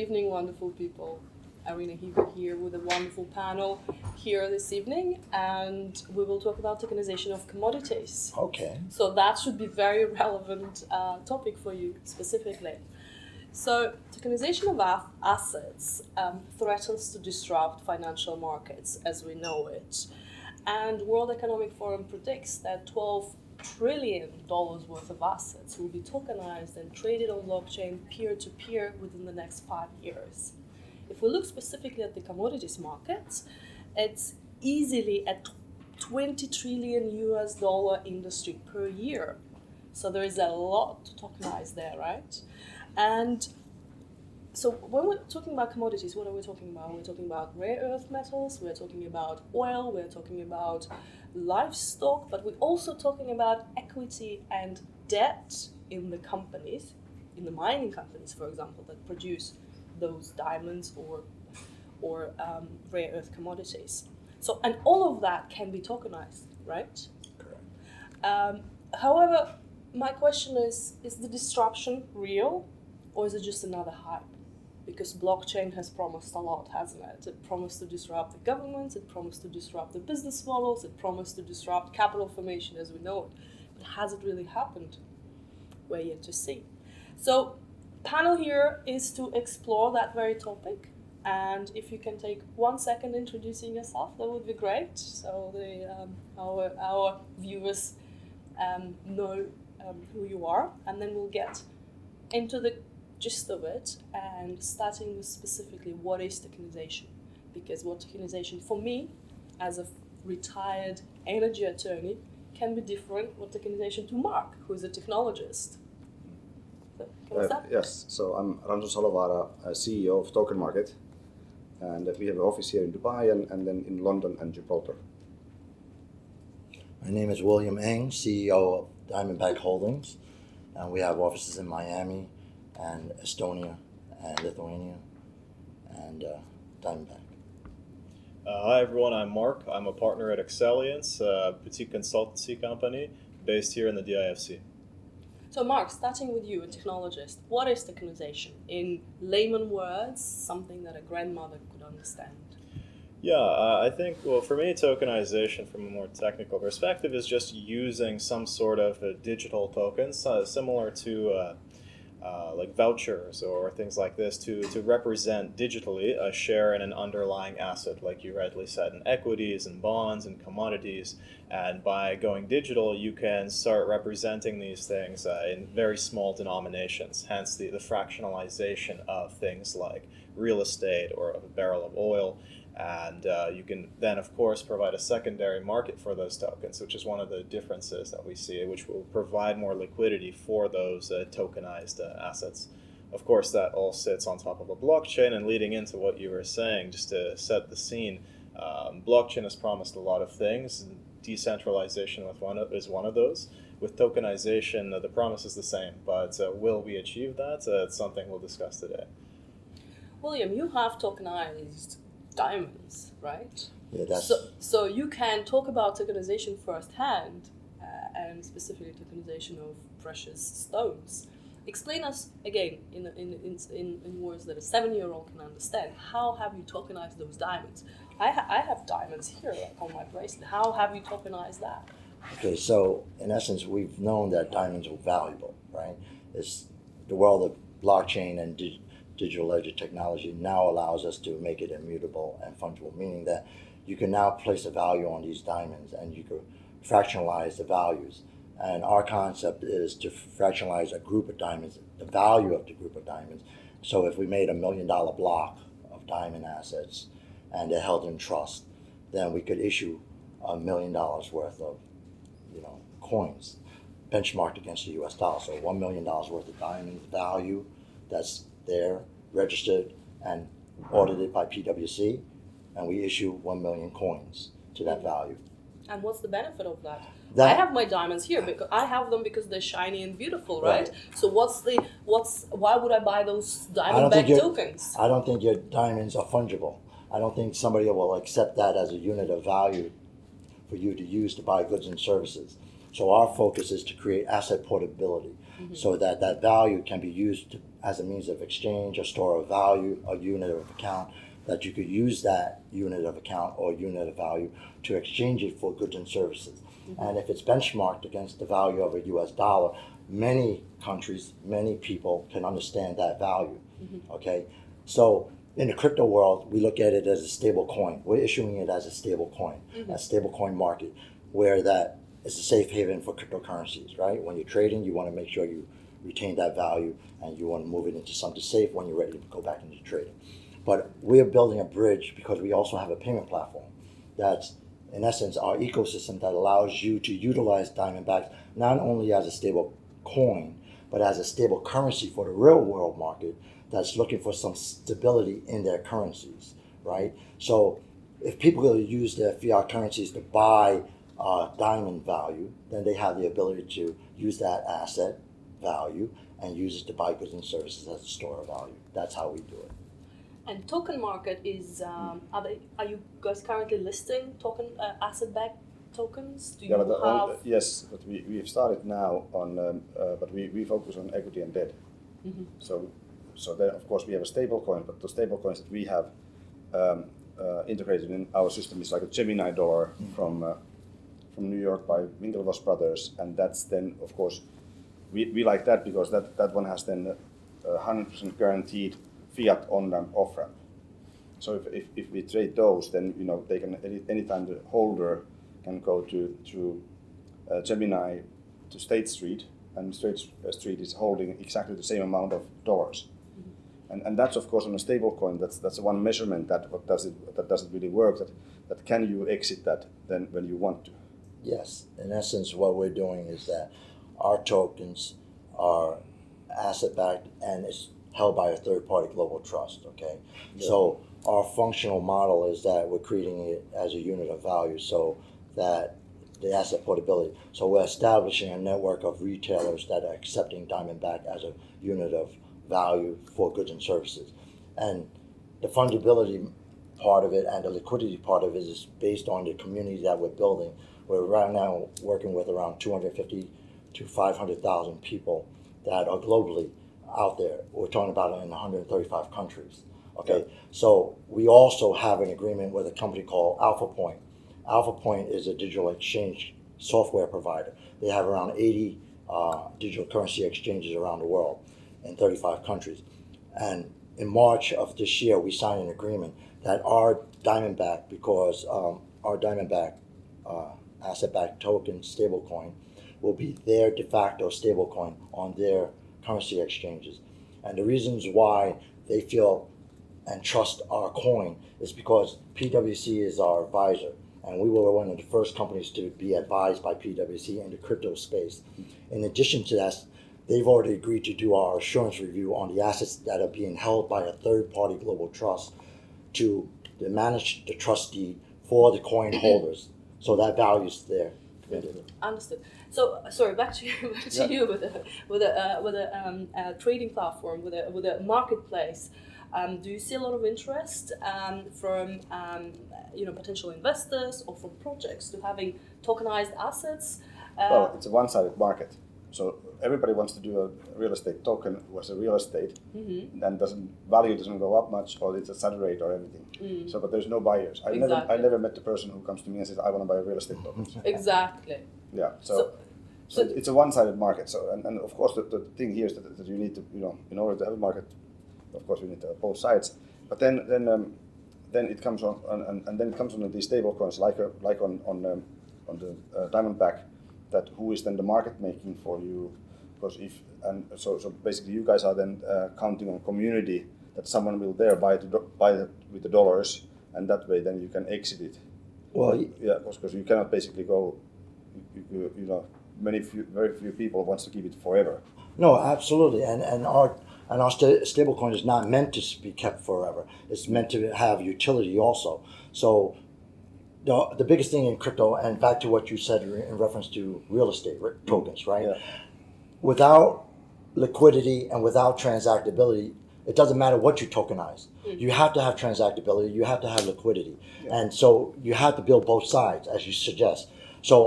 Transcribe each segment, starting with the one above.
evening, wonderful people. Irina Heber here with a wonderful panel here this evening, and we will talk about tokenization of commodities. Okay. So that should be very relevant topic for you specifically. So tokenization of assets threatens to disrupt financial markets as we know it. And World Economic Forum predicts that $12 trillion worth of assets will be tokenized and traded on blockchain peer-to-peer within the next 5 years. If we look specifically at the commodities markets, it's easily a $20 trillion industry per year. So there is a lot to tokenize there, right? And so when we're talking about commodities, what are we talking about? We're talking about rare earth metals, we're talking about oil, we're talking about livestock, but we're also talking about equity and debt in the companies, in the mining companies, for example, that produce those diamonds or rare earth commodities. So, and all of that can be tokenized, right? Correct. However, my question is the disruption real, or is it just another hype? Because blockchain has promised a lot, hasn't it? It promised to disrupt the governments, it promised to disrupt the business models, it promised to disrupt capital formation as we know it. But has it really happened? We're yet to see. So, panel here is to explore that very topic. And if you can take 1 second introducing yourself, that would be great. So our viewers know who you are, and then we'll get into the gist of it, and starting with specifically what is tokenization. Because what tokenization for me, as a retired energy attorney, can be different what tokenization to Mark, who is a technologist. So, can we start? Yes, so I'm Ranjan Salovara, CEO of Token Market, and we have an office here in Dubai and then in London and Gibraltar. My name is William Eng, CEO of Diamondback Holdings, and we have offices in Miami and Estonia and Lithuania and Diamondback. Hi everyone, I'm Mark. I'm a partner at Excellience, a boutique consultancy company based here in the DIFC. So Mark, starting with you, a technologist, what is tokenization? In layman words, something that a grandmother could understand. Yeah, I think, well, for me, tokenization from a more technical perspective is just using some sort of digital tokens, similar to like vouchers or things like this, to represent digitally a share in an underlying asset, like you rightly said, in equities and bonds and commodities. And by going digital, you can start representing these things in very small denominations, hence the fractionalization of things like real estate or a barrel of oil. And you can then, of course, provide a secondary market for those tokens, which is one of the differences that we see, which will provide more liquidity for those tokenized assets. Of course, that all sits on top of a blockchain, and leading into what you were saying, just to set the scene, blockchain has promised a lot of things. Decentralization is one of those. With tokenization, the promise is the same, but will we achieve that? It's something we'll discuss today. William, you have tokenized diamonds, right? Yeah, that's so you can talk about tokenization firsthand, and specifically tokenization of precious stones. Explain us again in words that a 7-year-old can understand. How have you tokenized those diamonds? I have diamonds here, like on my bracelet. How have you tokenized that? okay. So in essence, we've known that diamonds are valuable, right? It's the world of blockchain and digital ledger technology now allows us to make it immutable and fungible, meaning that you can now place a value on these diamonds and you can fractionalize the values. And our concept is to fractionalize a group of diamonds, the value of the group of diamonds. So if we made $1 million block of diamond assets and they're held in trust, then we could issue $1 million worth of, coins benchmarked against the US dollar. So $1 million worth of diamond value that's there, registered and audited by PwC, and we issue 1 million coins to that value. And what's the benefit of that? I have my diamonds here because I have them because they're shiny and beautiful, right? So why would I buy those diamond-backed tokens? I don't think your diamonds are fungible. I don't think somebody will accept that as a unit of value for you to use to buy goods and services. So our focus is to create asset portability, so that that value can be used as a means of exchange, a store of value, a unit of account, that you could use that unit of account or unit of value to exchange it for goods and services. And if it's benchmarked against the value of a US dollar, many countries, many people can understand that value. Okay? So in the crypto world, we look at it as a stable coin. We're issuing it as a stable coin, a stable coin market, where that is a safe haven for cryptocurrencies, right? When you're trading, you want to make sure you retain that value and you want to move it into something safe when you're ready to go back into trading. But we're building a bridge because we also have a payment platform that's, in essence, our ecosystem that allows you to utilize Diamondbacks not only as a stable coin, but as a stable currency for the real world market that's looking for some stability in their currencies, right? So if people use their fiat currencies to buy diamond value, then they have the ability to use that asset value and use it to buy goods and services as a store of value. That's how we do it. And token market is, are you guys currently listing token asset-backed tokens? Do you have? Yes, but we've started now on, but we focus on equity and debt. So then of course we have a stable coin, but the stable coins that we have integrated in our system is like a Gemini dollar from New York by Winklevoss Brothers, and that's then of course we like that because that one has then 100% guaranteed fiat on and off ramp. So if we trade those, then they can anytime the holder can go to Gemini to State Street, and State Street is holding exactly the same amount of dollars. And that's of course on a stable coin. That's one measurement that doesn't really work. That can you exit that then when you want to? Yes. In essence, what we're doing is that our tokens are asset-backed and it's held by a third-party global trust, okay? Yeah. So our functional model is that we're creating it as a unit of value so that the asset portability. So we're establishing a network of retailers that are accepting Diamondback as a unit of value for goods and services. And the fungibility part of it and the liquidity part of it is based on the community that we're building. We're right now working with around 250 to 500,000 people that are globally out there. We're talking about it in 135 countries. Okay, yeah. So we also have an agreement with a company called Alpha Point. Alpha Point is a digital exchange software provider. They have around 80 digital currency exchanges around the world in 35 countries. And in March of this year, we signed an agreement that our Diamondback, because our Diamondback asset-backed token stablecoin will be their de facto stablecoin on their currency exchanges. And the reasons why they feel and trust our coin is because PwC is our advisor, and we were one of the first companies to be advised by PwC in the crypto space. In addition to that, they've already agreed to do our assurance review on the assets that are being held by a third-party global trust to manage the trust deed for the coin holders. So that value is there. Understood. So sorry, back to you with a trading platform, with a marketplace. Do you see a lot of interest from potential investors or from projects to having tokenized assets? Well, it's a one-sided market. So everybody wants to do a real estate token was a real estate, and value doesn't go up much, or it's a saturate or anything. So, but there's no buyers. I never met the person who comes to me and says, "I want to buy a real estate token." Exactly. Yeah. So it's a one-sided market. So and of course the thing here is that you need to in order to have a market, of course we need to have both sides. But then it comes on and then it comes on these stable coins like on the Diamondback. That who is then the market making for you? Because so basically you guys are then counting on community that someone will there buy with the dollars, and that way then you can exit it. Well, yeah, because you cannot basically go. Very few people wants to keep it forever. No, absolutely, and our stablecoin is not meant to be kept forever. It's meant to have utility also. So. The biggest thing in crypto, and back to what you said in reference to real estate tokens, right? Yeah. Without liquidity and without transactability, it doesn't matter what you tokenize. You have to have transactability, you have to have liquidity. Yeah. And so you have to build both sides, as you suggest. So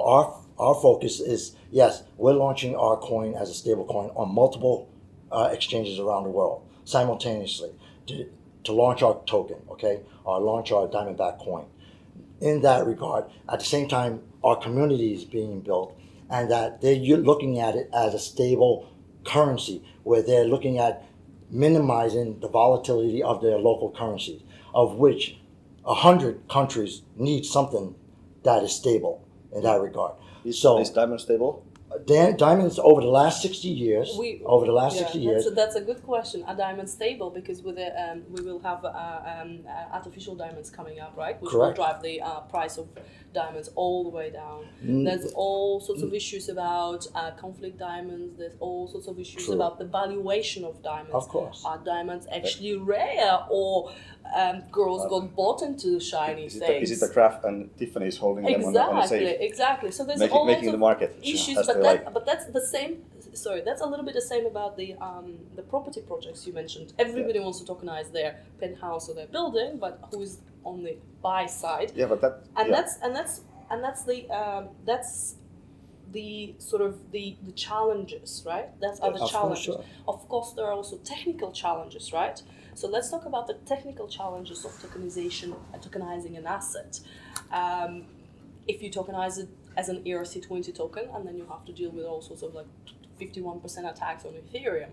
our focus is, yes, we're launching our coin as a stable coin on multiple exchanges around the world simultaneously to launch our token, okay, or launch our Diamondback coin. In that regard, at the same time, our community is being built, and that you're looking at it as a stable currency, where they're looking at minimizing the volatility of their local currencies, of which 100 countries need something that is stable in that regard. Is Diamond stable? Diamonds over the last 60 years. That's a good question. Are diamonds stable? Because with we will have artificial diamonds coming up, right? Which Correct. will drive the price of diamonds all the way down. There's all sorts of issues about conflict diamonds. There's all sorts of issues about the valuation of diamonds. Of course. Are diamonds actually rare, or girls got bought into shiny things? Is it a craft and Tiffany is holding them on the safe? Exactly. So there's making the market issues, but that's the same. Sorry, that's a little bit the same about the property projects you mentioned. Everybody wants to tokenize their penthouse or their building, but who is on the buy side? Yeah, but that's the sort of the challenges, right? That's other challenges. Sure. Of course, there are also technical challenges, right? So let's talk about the technical challenges of tokenizing an asset. If you tokenize it as an ERC20 token, and then you have to deal with all sorts of 51% attacks on Ethereum.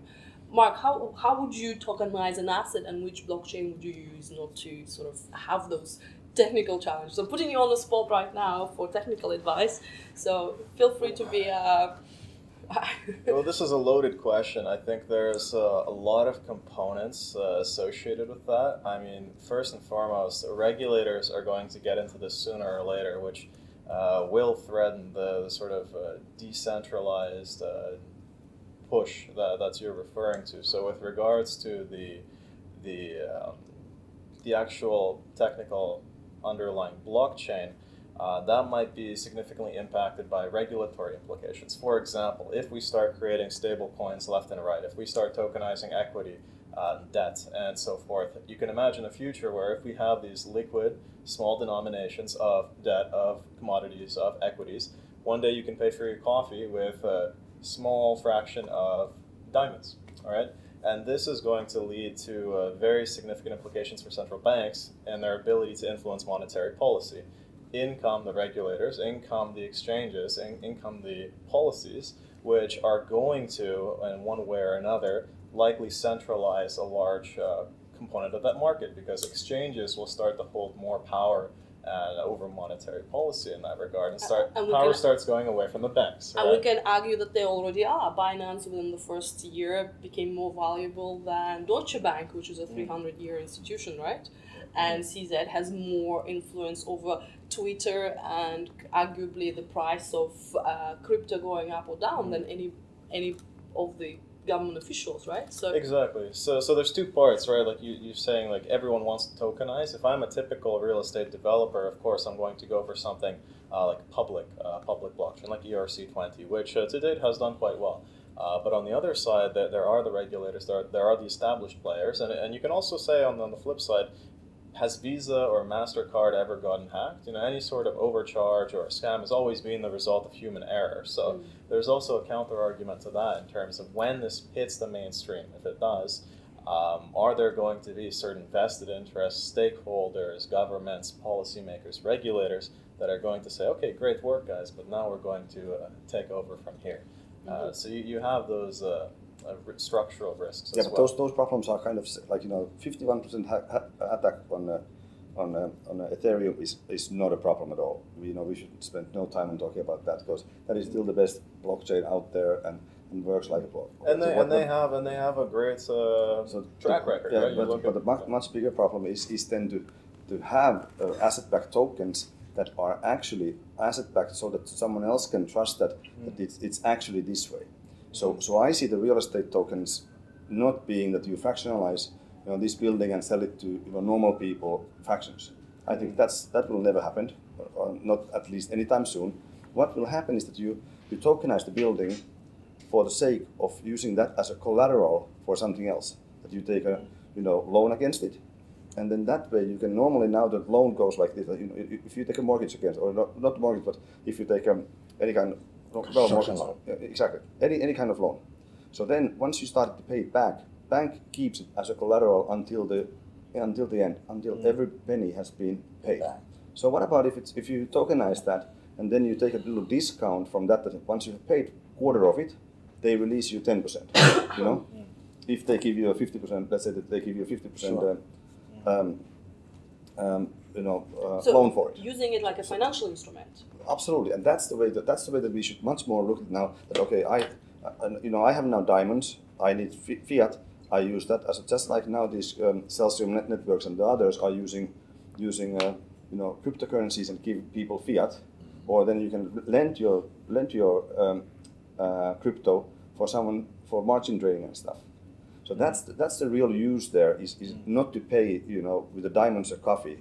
Mark, how would you tokenize an asset, and which blockchain would you use not to sort of have those technical challenges? I'm putting you on the spot right now for technical advice, so feel free to be... Well, this is a loaded question. I think there's a lot of components associated with that. I mean, first and foremost, regulators are going to get into this sooner or later, which will threaten the sort of decentralized push that you're referring to. So with regards to the actual technical underlying blockchain, that might be significantly impacted by regulatory implications. For example, if we start creating stable coins left and right, if we start tokenizing equity, debt, and so forth, you can imagine a future where if we have these liquid, small denominations of debt, of commodities, of equities, one day you can pay for your coffee with a small fraction of diamonds, all right? And this is going to lead to very significant implications for central banks and their ability to influence monetary policy. In come the regulators, in come the exchanges, in come the policies, which are going to, in one way or another, likely centralize a large component of that market, because exchanges will start to hold more power over monetary policy in that regard, and power starts going away from the banks. Right? And we can argue that they already are. Binance within the first year became more valuable than Deutsche Bank, which is a 300-year institution, right? And CZ has more influence over Twitter and arguably the price of crypto going up or down than any of the government officials, right? So exactly. So there's two parts, right? Like you're saying, like everyone wants to tokenize. If I'm a typical real estate developer, of course I'm going to go for something like public blockchain, like ERC20, which to date has done quite well. But on the other side, there are the regulators, there are the established players, and you can also say on the flip side, has Visa or MasterCard ever gotten hacked? Any sort of overcharge or a scam has always been the result of human error. So there's also a counter-argument to that in terms of when this hits the mainstream. If it does, are there going to be certain vested interests, stakeholders, governments, policymakers, regulators that are going to say, okay, great work, guys, but now we're going to take over from here. So you have those structural risks as but well. those problems are kind of like 51% attack on Ethereum is not a problem at all. We should spend no time on talking about that, because that is still the best blockchain out there and works like a block. And they have a great track record. Yeah, right? but the much bigger problem is then to have asset-backed tokens that are actually asset-backed, so that someone else can trust that it's actually this way. So I see the real estate tokens not being that you fractionalize this building and sell it to normal people fractions. I think that will never happen, or not at least anytime soon. What will happen is that you tokenize the building for the sake of using that as a collateral for something else. That you take a loan against it, and then that way you can normally, now the loan goes like this. If you take a mortgage against, or not mortgage, but if you take any kind of Construction loan. Exactly, any kind of loan. So then, once you start to pay it back, bank keeps it as a collateral until the end, until every penny has been paid. Back. So what about if you tokenize that and then you take a little discount from that once you have paid quarter of it, they release you 10%. You know, if they give you a 50%, let's say that they give you a 50% Sure. So loan for it. using it like a financial instrument. Absolutely, and that's the way that we should much more look at now. That okay, I have now diamonds. I need fiat. I use that as just like now these Celsium networks and the others are using cryptocurrencies and give people fiat, or then you can lend your crypto for someone for margin trading and stuff. So that's the real use there is not to pay with the diamonds or coffee.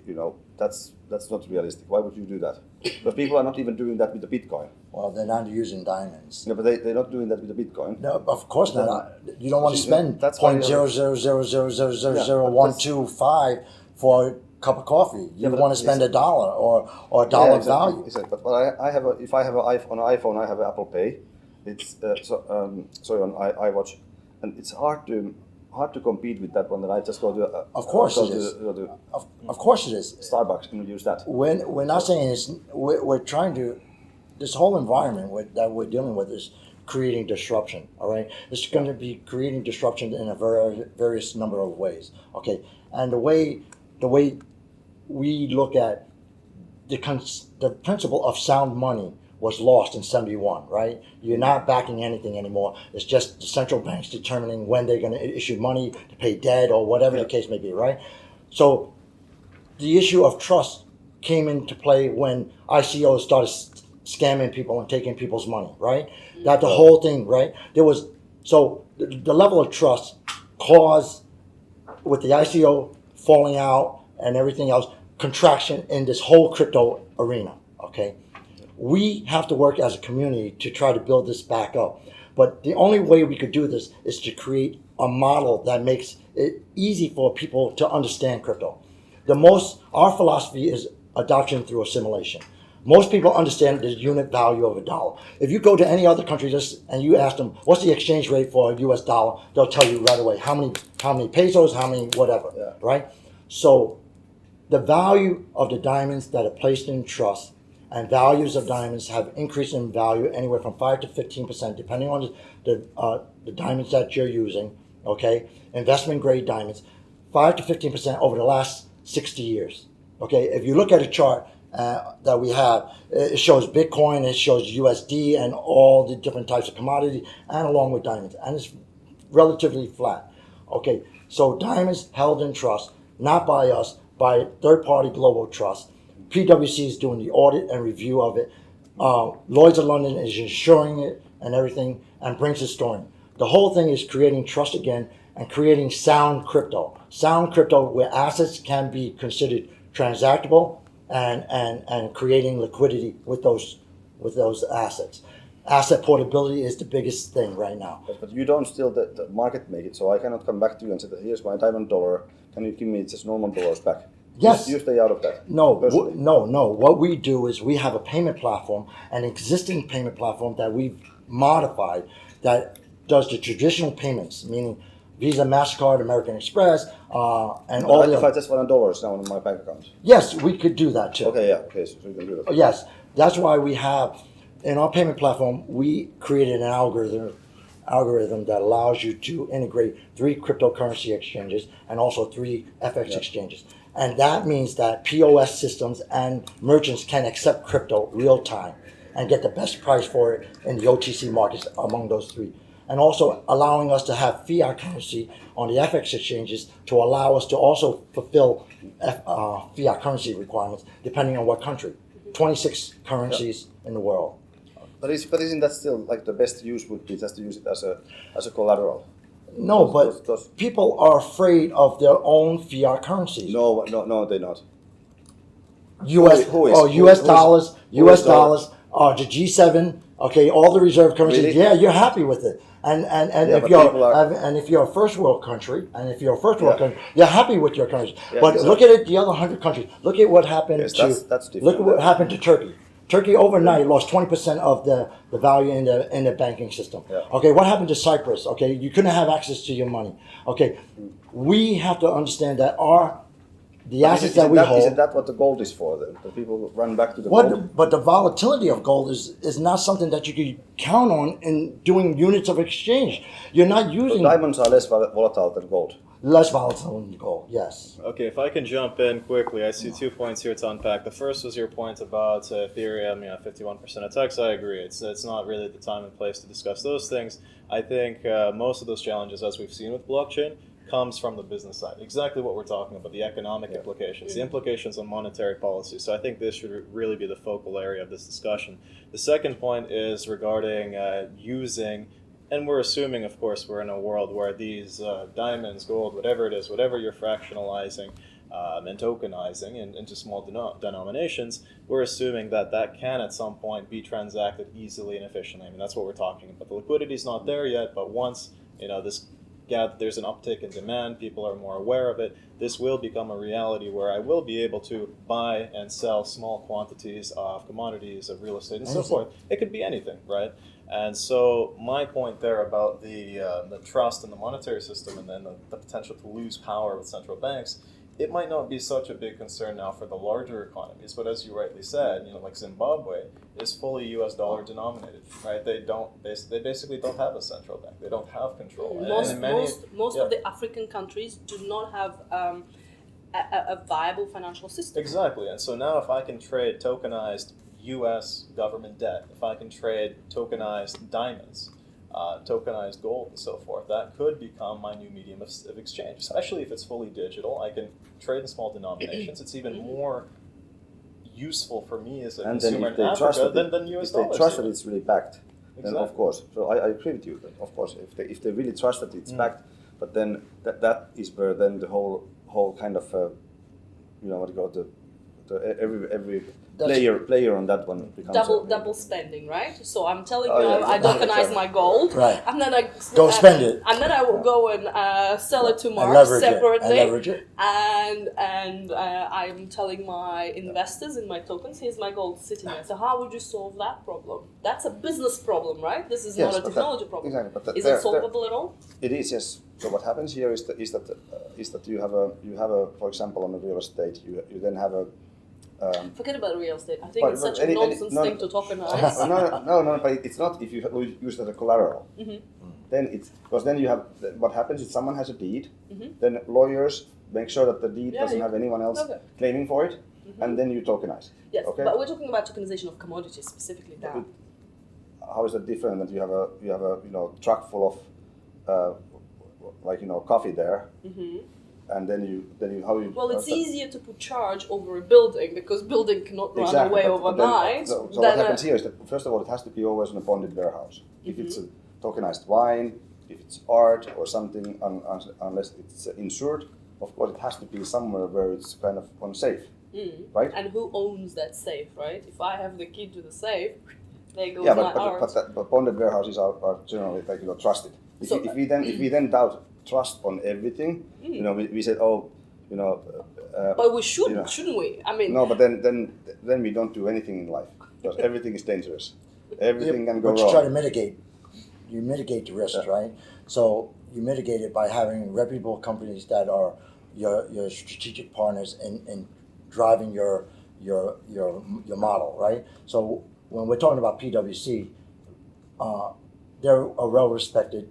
That's not realistic. Why would you do that? Because people are not even doing that with the Bitcoin. Well, they're not using diamonds. No, but they're not doing that with the Bitcoin. No, of course not. You don't want to spend That's why you have- 0.00000000125 for a cup of coffee. You but want to spend $1 or a dollar value. Exactly. But if I have an iPhone, I have an Apple Pay. It's on iWatch, and it's hard to compete with that one. That I just go to. Of course go it to, is. Go to Of course it is. Starbucks and use that. We're not saying it's. We're trying to. This whole environment that we're dealing with is creating disruption. All right, it's going to be creating disruption in a various number of ways. Okay, and the way we look at the principle of sound money was lost in 71, right? You're not backing anything anymore. It's just the central banks determining when they're going to issue money to pay debt or whatever the case may be, right? So the issue of trust came into play when ICOs started scamming people and taking people's money, right? That the whole thing, right? So the level of trust caused, with the ICO falling out and everything else, contraction in this whole crypto arena, okay? We have to work as a community to try to build this back up. But the only way we could do this is to create a model that makes it easy for people to understand crypto. Our philosophy is adoption through assimilation. Most people understand the unit value of $1. If you go to any other country and you ask them, what's the exchange rate for a US dollar, they'll tell you right away how many pesos, how many whatever, right? So the value of the diamonds that are placed in trust and values of diamonds have increased in value anywhere from 5 to 15%, depending on the diamonds that you're using, okay? Investment grade diamonds, 5 to 15% over the last 60 years, okay? If you look at a chart that we have, it shows Bitcoin, it shows USD and all the different types of commodity, and along with diamonds, and it's relatively flat, okay? So diamonds held in trust, not by us, by third-party global trust. PwC is doing the audit and review of it. Lloyd's of London is insuring it and everything and brings it storing. The whole thing is creating trust again and creating sound crypto. Sound crypto where assets can be considered transactable and creating liquidity with those assets. Asset portability is the biggest thing right now. But you don't steal the market make it, so I cannot come back to you and say, here's my diamond dollar, can you give me just normal dollars back? Yes. You stay out of that. No. What we do is we have a payment platform, an existing payment platform that we've modified that does the traditional payments, meaning Visa, MasterCard, American Express, and all the if I just want $1 now in my bank account. Yes, we could do that too. Okay, so you can do that. Yes, that's why we have, in our payment platform, we created an algorithm that allows you to integrate 3 cryptocurrency exchanges and also 3 FX exchanges. And that means that POS systems and merchants can accept crypto real time and get the best price for it in the OTC markets among those 3. And also allowing us to have fiat currency on the FX exchanges to allow us to also fulfill fiat currency requirements depending on what country. 26 currencies in the world. But isn't that still like the best use would be just to use it as a collateral? No, but people are afraid of their own fiat currencies. No, they're not. US dollars, the G7, okay, all the reserve currencies. Really? Yeah, you're happy with it. And if you're a first world country, you're happy with your currency. Yeah, but exactly. look at it, the other 100 countries. Look at what happened that's different. Look at what happened to Turkey. Turkey overnight lost 20% of the value in the banking system. Yeah. Okay, what happened to Cyprus? Okay, you couldn't have access to your money. Okay, we have to understand that the assets that we hold. Isn't that what the gold is for then? That people run back to the gold? But the volatility of gold is not something that you can count on in doing units of exchange. You're not using Diamonds are less volatile than gold. less volatile than gold. Yes. Okay, if I can jump in quickly, I see 2 points here to unpack. The first was your point about Ethereum, 51% attacks. I agree. It's not really the time and place to discuss those things. I think most of those challenges, as we've seen with blockchain, comes from the business side. Exactly what we're talking about, the economic implications, the implications on monetary policy. So I think this should really be the focal area of this discussion. The second point is regarding using, and we're assuming, of course, we're in a world where these diamonds, gold, whatever it is, whatever you're fractionalizing and tokenizing into small denominations, we're assuming that that can at some point be transacted easily and efficiently. I mean, that's what we're talking about. The liquidity is not there yet, but once there's an uptick in demand, people are more aware of it, this will become a reality where I will be able to buy and sell small quantities of commodities, of real estate, and so forth. It could be anything, right? And so my point there about the trust in the monetary system and then the potential to lose power with central banks, it might not be such a big concern now for the larger economies, but as you rightly said, like Zimbabwe is fully U.S. dollar denominated, right? They basically don't have a central bank. They don't have control. Most of the African countries do not have a viable financial system. Exactly, and so now if I can trade tokenized U.S. government debt, if I can trade tokenized diamonds, tokenized gold and so forth, that could become my new medium of exchange, especially if it's fully digital. I can trade in small denominations. It's even more useful for me as a consumer in Africa than US dollars. If they trust that it's really backed, then Exactly. of course. So I agree with you. That of course, if they really trust that it's backed, but then that is where then the whole kind of what you call it, the every player on that one becomes double spending, right? So I'm telling you, I tokenize my gold, Right. and then I Go spend it. and then I will go and sell it to And Mark leverage separately, it. And leverage it. and I'm telling my investors in my tokens, here's my gold sitting there. So how would you solve that problem? That's a business problem, right? This is not a technology problem. Exactly, but is it solvable at all? It is, yes. So what happens here is that you have a for example on the real estate you then have a Forget about real estate. I think it's such a nonsense thing to tokenize. no, but it's not if you use it as a collateral. Then it's because then you have what happens is someone has a deed, then lawyers make sure that the deed doesn't have anyone else claiming for it, and then you tokenize. Yes, okay? but we're talking about tokenization of commodities specifically now. How is that different? That you have a truck full of coffee there. And then you how you well, it's easier to put charge over a building because building cannot run away overnight. So what happens here is that first of all it has to be always in a bonded warehouse. If it's a tokenized wine, if it's art or something, unless it's insured, of course it has to be somewhere where it's kind of on safe, right? And who owns that safe, right? If I have the key to the safe, there goes yeah, my art. but bonded warehouses are generally trusted. So, if we then doubt trust on everything, we said, but we should, shouldn't we? I mean, no, but then we don't do anything in life because everything is dangerous. Everything can go wrong. But you try to mitigate. You mitigate the risks, right? So you mitigate it by having reputable companies that are your strategic partners in driving your model, right? So when we're talking about PwC, they're a well-respected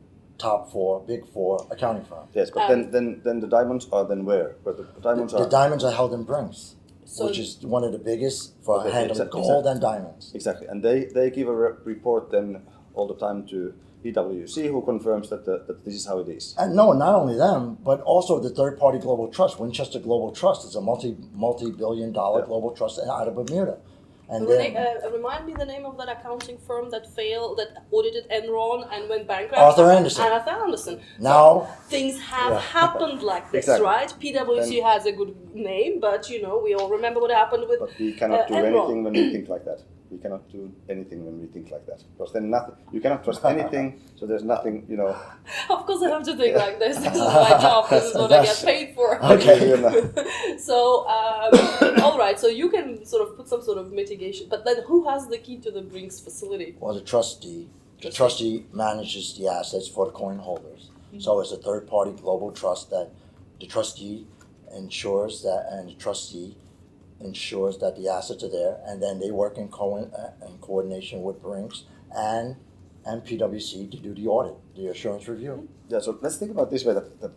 big four accounting firm. Yes, but then the diamonds are then where? But the diamonds The diamonds are held in Brinks, So- which is one of the biggest for handling exactly. gold and diamonds. Exactly, and they give a report then all the time to PwC, who confirms that this is how it is. And no, not only them, but also the third-party global trust. Winchester Global Trust is a multi-billion-dollar global trust out of Bermuda. And remind me the name of that accounting firm that audited Enron and went bankrupt. Arthur Andersen. Arthur Andersen. Now- So things have happened like this, Exactly. right? PwC has a good name, but we all remember what happened with But we cannot do Enron. anything when we think like that. we cannot do anything when we think like that, because then nothing. You cannot trust anything, so there's nothing. Of course, I have to think like this. This is my job. This is what I get paid for. Okay. So, all right. So you can sort of put some sort of mitigation, but then who has the key to the Brinks facility? Well, the trustee. The trustee manages the assets for the coin holders. Mm-hmm. So it's a third-party global trust that the trustee ensures that, and the trustee ensures that the assets are there, and then they work in coordination with Brinks and PwC to do the audit, the assurance review. Yeah, so let's think about this way, that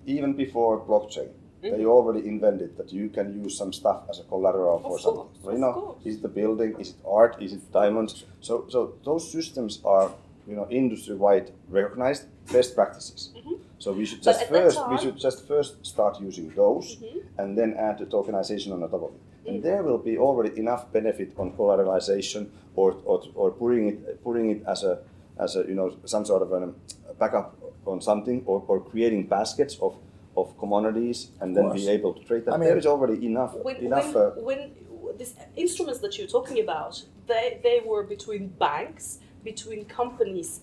even before blockchain, they already invented that you can use some stuff as a collateral for something. So, is it the building, is it art, is it diamonds? So those systems are, industry-wide recognized best practices. Mm-hmm. So we should just first start using those, and then add the tokenization on the top of it. And there will be already enough benefit on collateralization or putting it as a some sort of a backup on something, or creating baskets of commodities and then be able to trade that. There is already enough. When these instruments that you're talking about, they were between banks, between companies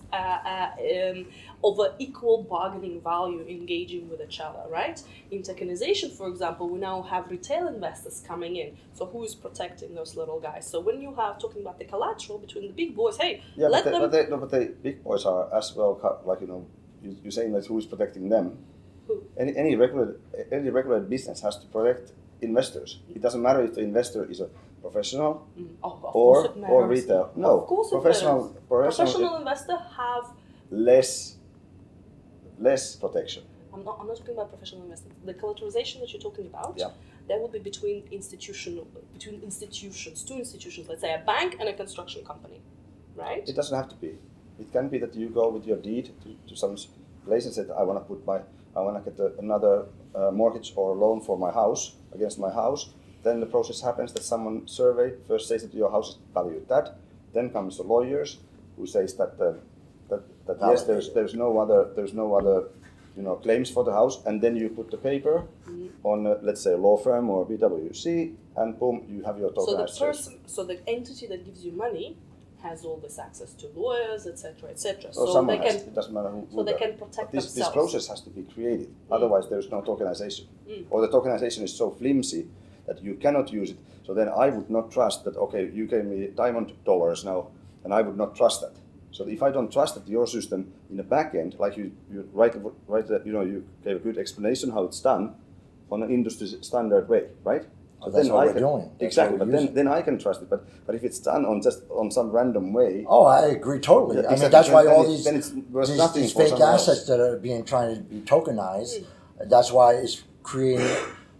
over equal bargaining value, engaging with each other, right? In tokenization, for example, we now have retail investors coming in. So who is protecting those little guys? So when you have talking about the collateral between the big boys, hey, but the big boys are as well, like you're saying that who is protecting them? Who? Any regulated business has to protect investors. It doesn't matter if the investor is a professional or retail. No, of course professional investor have less protection. I'm not talking about professional investor. The collateralization that you're talking about, that would be between two institutions. Let's say a bank and a construction company, right? It doesn't have to be. It can be that you go with your deed to some place and say, I want to get another mortgage or loan for my house, against my house. Then the process happens that someone first says that your house is valued that. Then comes the lawyers who says that yes, there's no other claims for the house, and then you put the paper on let's say a law firm or PwC, and boom, you have your tokenized. So the entity that gives you money has all this access to lawyers, etc., etc. So they can. It doesn't matter who. So they can protect themselves. This process has to be created. Otherwise, there is no tokenization, or the tokenization is so flimsy that you cannot use it. So then I would not trust that. Okay, you gave me diamond dollars now, and I would not trust that. So if I don't trust that your system in the back end, like you you gave a good explanation how it's done on an industry standard way, right? So that's what we're doing. Exactly, but then I can trust it. But if it's done on some random way. Oh, I agree totally. Exactly. I mean, that's why all these fake assets that are being trying to be tokenized. That's why it's creating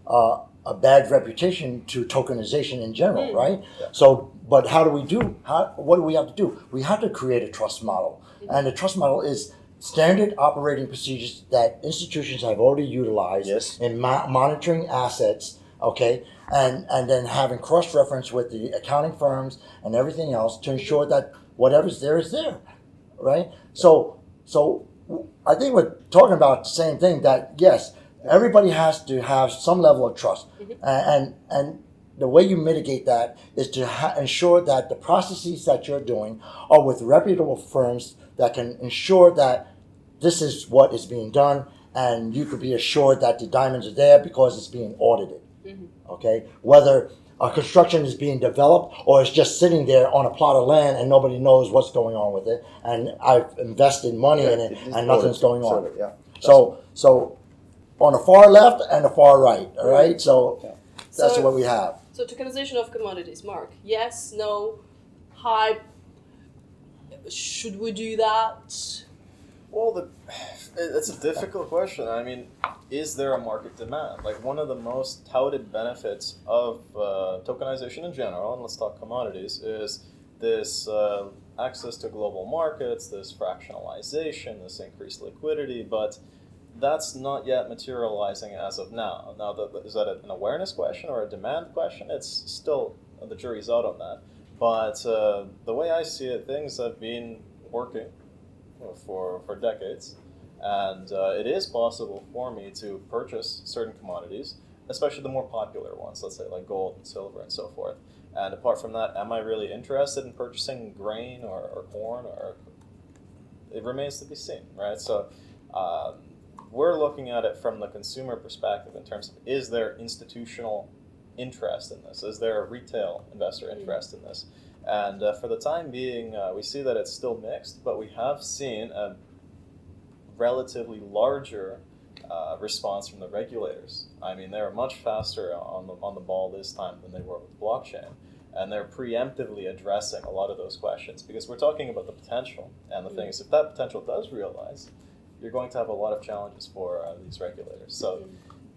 a bad reputation to tokenization in general, right? Yeah. So, but what do we have to do? We have to create a trust model, and the trust model is standard operating procedures that institutions have already utilized in monitoring assets. Okay, and then having cross-reference with the accounting firms and everything else to ensure that whatever's there is there, right? So I think we're talking about the same thing, that yes, everybody has to have some level of trust, and the way you mitigate that is to ensure that the processes that you're doing are with reputable firms that can ensure that this is what is being done, and you could be assured that the diamonds are there because it's being audited. Okay, whether a construction is being developed or it's just sitting there on a plot of land and nobody knows what's going on with it, and I've invested money in it and nothing's going on. So on the far left and the far right, all right? So that's what we have. So tokenization of commodities, Mark. Yes, no, hype. Should we do that? Well, it's a difficult question. I mean, is there a market demand? Like, one of the most touted benefits of tokenization in general, and let's talk commodities, is this access to global markets, this fractionalization, this increased liquidity, but that's not yet materializing as of now. Now, is that an awareness question or a demand question? It's still, the jury's out on that. But the way I see it, things have been working for decades, and it is possible for me to purchase certain commodities, especially the more popular ones, let's say like gold and silver and so forth, And apart from that, am I really interested in purchasing grain or corn? Or it remains to be seen, right? So we're looking at it from the consumer perspective in terms of, is there institutional interest in this? Is there a retail investor interest in this? And for the time being, we see that it's still mixed, but we have seen a relatively larger response from the regulators. I mean, they're much faster on the ball this time than they were with blockchain, and they're preemptively addressing a lot of those questions because we're talking about the potential. And the thing is, if that potential does realize, you're going to have a lot of challenges for these regulators. So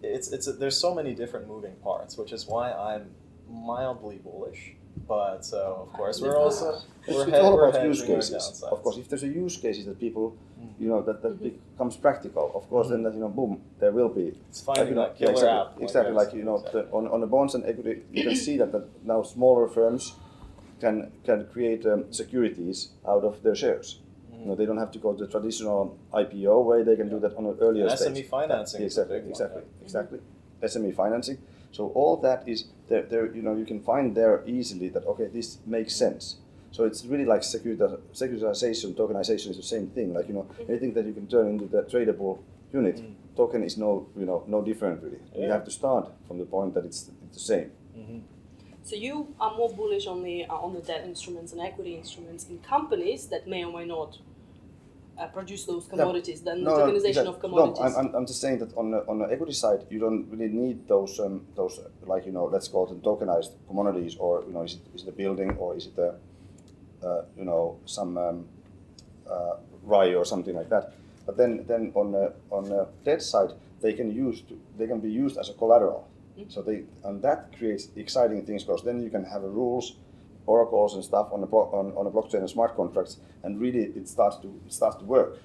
there's so many different moving parts, which is why I'm mildly bullish. But of course, we're all about use hedging our cases. downsides. Of course, if there's a use cases that people, that becomes practical, of course, then that boom, there will be. It's finding that killer app. Exactly, on the bonds and equity, you can see that now smaller firms can create securities out of their shares. They don't have to go the traditional IPO way. They can do that on an earlier stage. SME financing. Exactly. SME financing. So all that is there. You can find there easily that this makes sense. So it's really like securitization, tokenization is the same thing. Like anything that you can turn into the tradable unit, token is no different really. You have to start from the point that it's the same. So you are more bullish on the debt instruments and equity instruments in companies that may or may not produce those commodities than the tokenization of commodities. No, I'm just saying that on the equity side, you don't really need those like let's call it tokenized commodities, or is it a building, or is it a some rye or something like that. But then on the debt side, they can be used as a collateral. So that creates exciting things, because then you can have rules, oracles and stuff on a blockchain and smart contracts, and really it starts to work.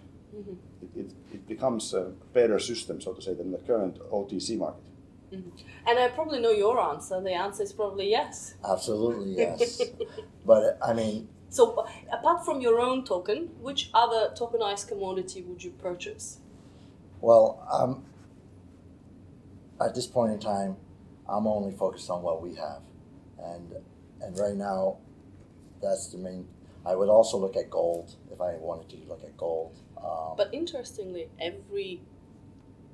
It becomes a better system, so to say, than the current OTC market. And I probably know your answer. The answer is probably yes. Absolutely yes. But I mean, so apart from your own token, which other tokenized commodity would you purchase? Well, at this point in time, I'm only focused on what we have, and right now, that's the main. I would also look at gold if I wanted to look at gold. But interestingly, every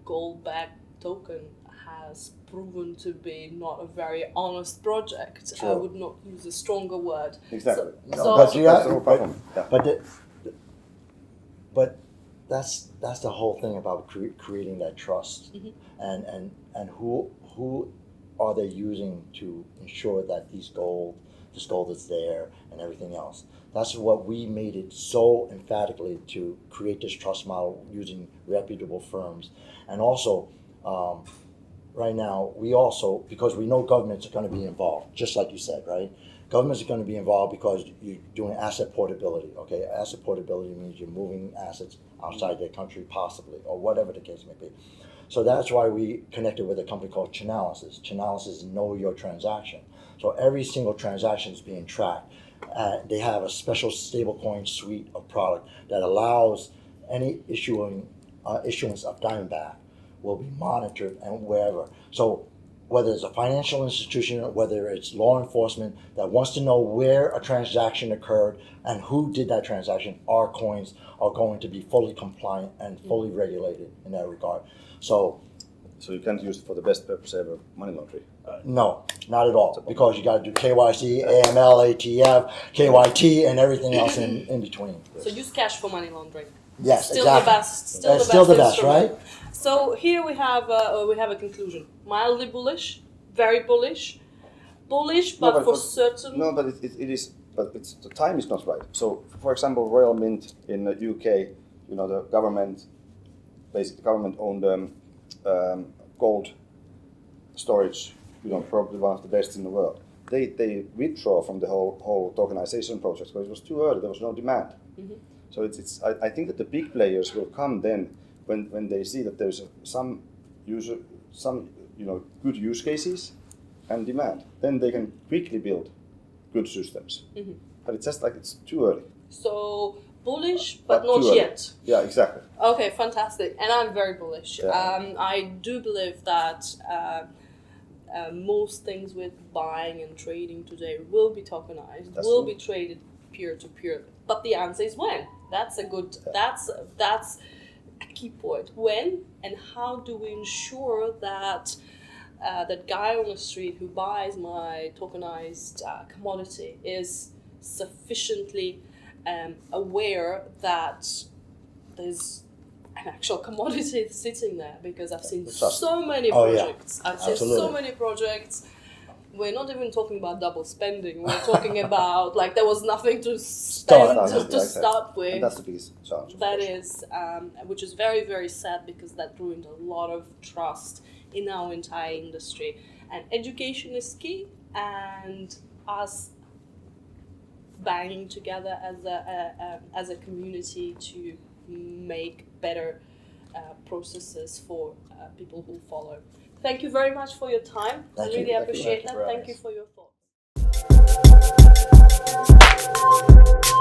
gold-backed token has proven to be not a very honest project. True. I would not use a stronger word. Exactly. But that's the whole problem. But that's the whole thing about creating that trust, and who are they using to ensure that this gold is there and everything else. That's what we made it so emphatically to create this trust model using reputable firms. And also, right now, because we know governments are going to be involved, just like you said, right? Governments are going to be involved because you're doing asset portability, okay? Asset portability means you're moving assets outside the country possibly, or whatever the case may be. So that's why we connected with a company called Chainalysis. Chainalysis know your transaction. So every single transaction is being tracked. They have a special stablecoin suite of product that allows any issuance of Diamondback will be monitored and wherever. So whether it's a financial institution, whether it's law enforcement that wants to know where a transaction occurred and who did that transaction, our coins are going to be fully compliant and fully regulated in that regard. So you can't use it for the best purpose ever, money laundering. No, not at all, because you got to do KYC, AML, ATF, KYT, and everything else in between. So use cash for money laundering. Yes, Still exactly. the best. Still the best, instrument. right? So here we have a conclusion. Mildly bullish, very bullish, but for certain. No, but it is. But the time is not right. So, for example, Royal Mint in the UK, the government, basically government-owned gold storage. Probably one of the best in the world. They withdraw from the whole tokenization process because it was too early. There was no demand. So I think that the big players will come then when they see that there's some good use cases and demand. Then they can quickly build good systems. But it's just like it's too early. So bullish, but not too early. yet. Yeah, exactly. Okay, fantastic. And I'm very bullish. Yeah. I do believe that most things with buying and trading today will be tokenized, That's will true. be traded peer to peer. But the answer is when. That's a good. That's a key point. When and how do we ensure that that guy on the street who buys my tokenized commodity is sufficiently aware that there's an actual commodity sitting there, because I've seen Trust. so many Oh, yeah. projects. I've seen so Absolutely. many projects. We're not even talking about double spending. We're talking about like there was nothing to spend to start with. And that's the biggest challenge. of That course. is, which is very, very sad, because that ruined a lot of trust in our entire industry. And education is key, and us banging together as a community to make better processes for people who follow. Thank you very much for your time. Thank I you. really Thank you. appreciate Thank you that. for Thank having you us. for your thoughts.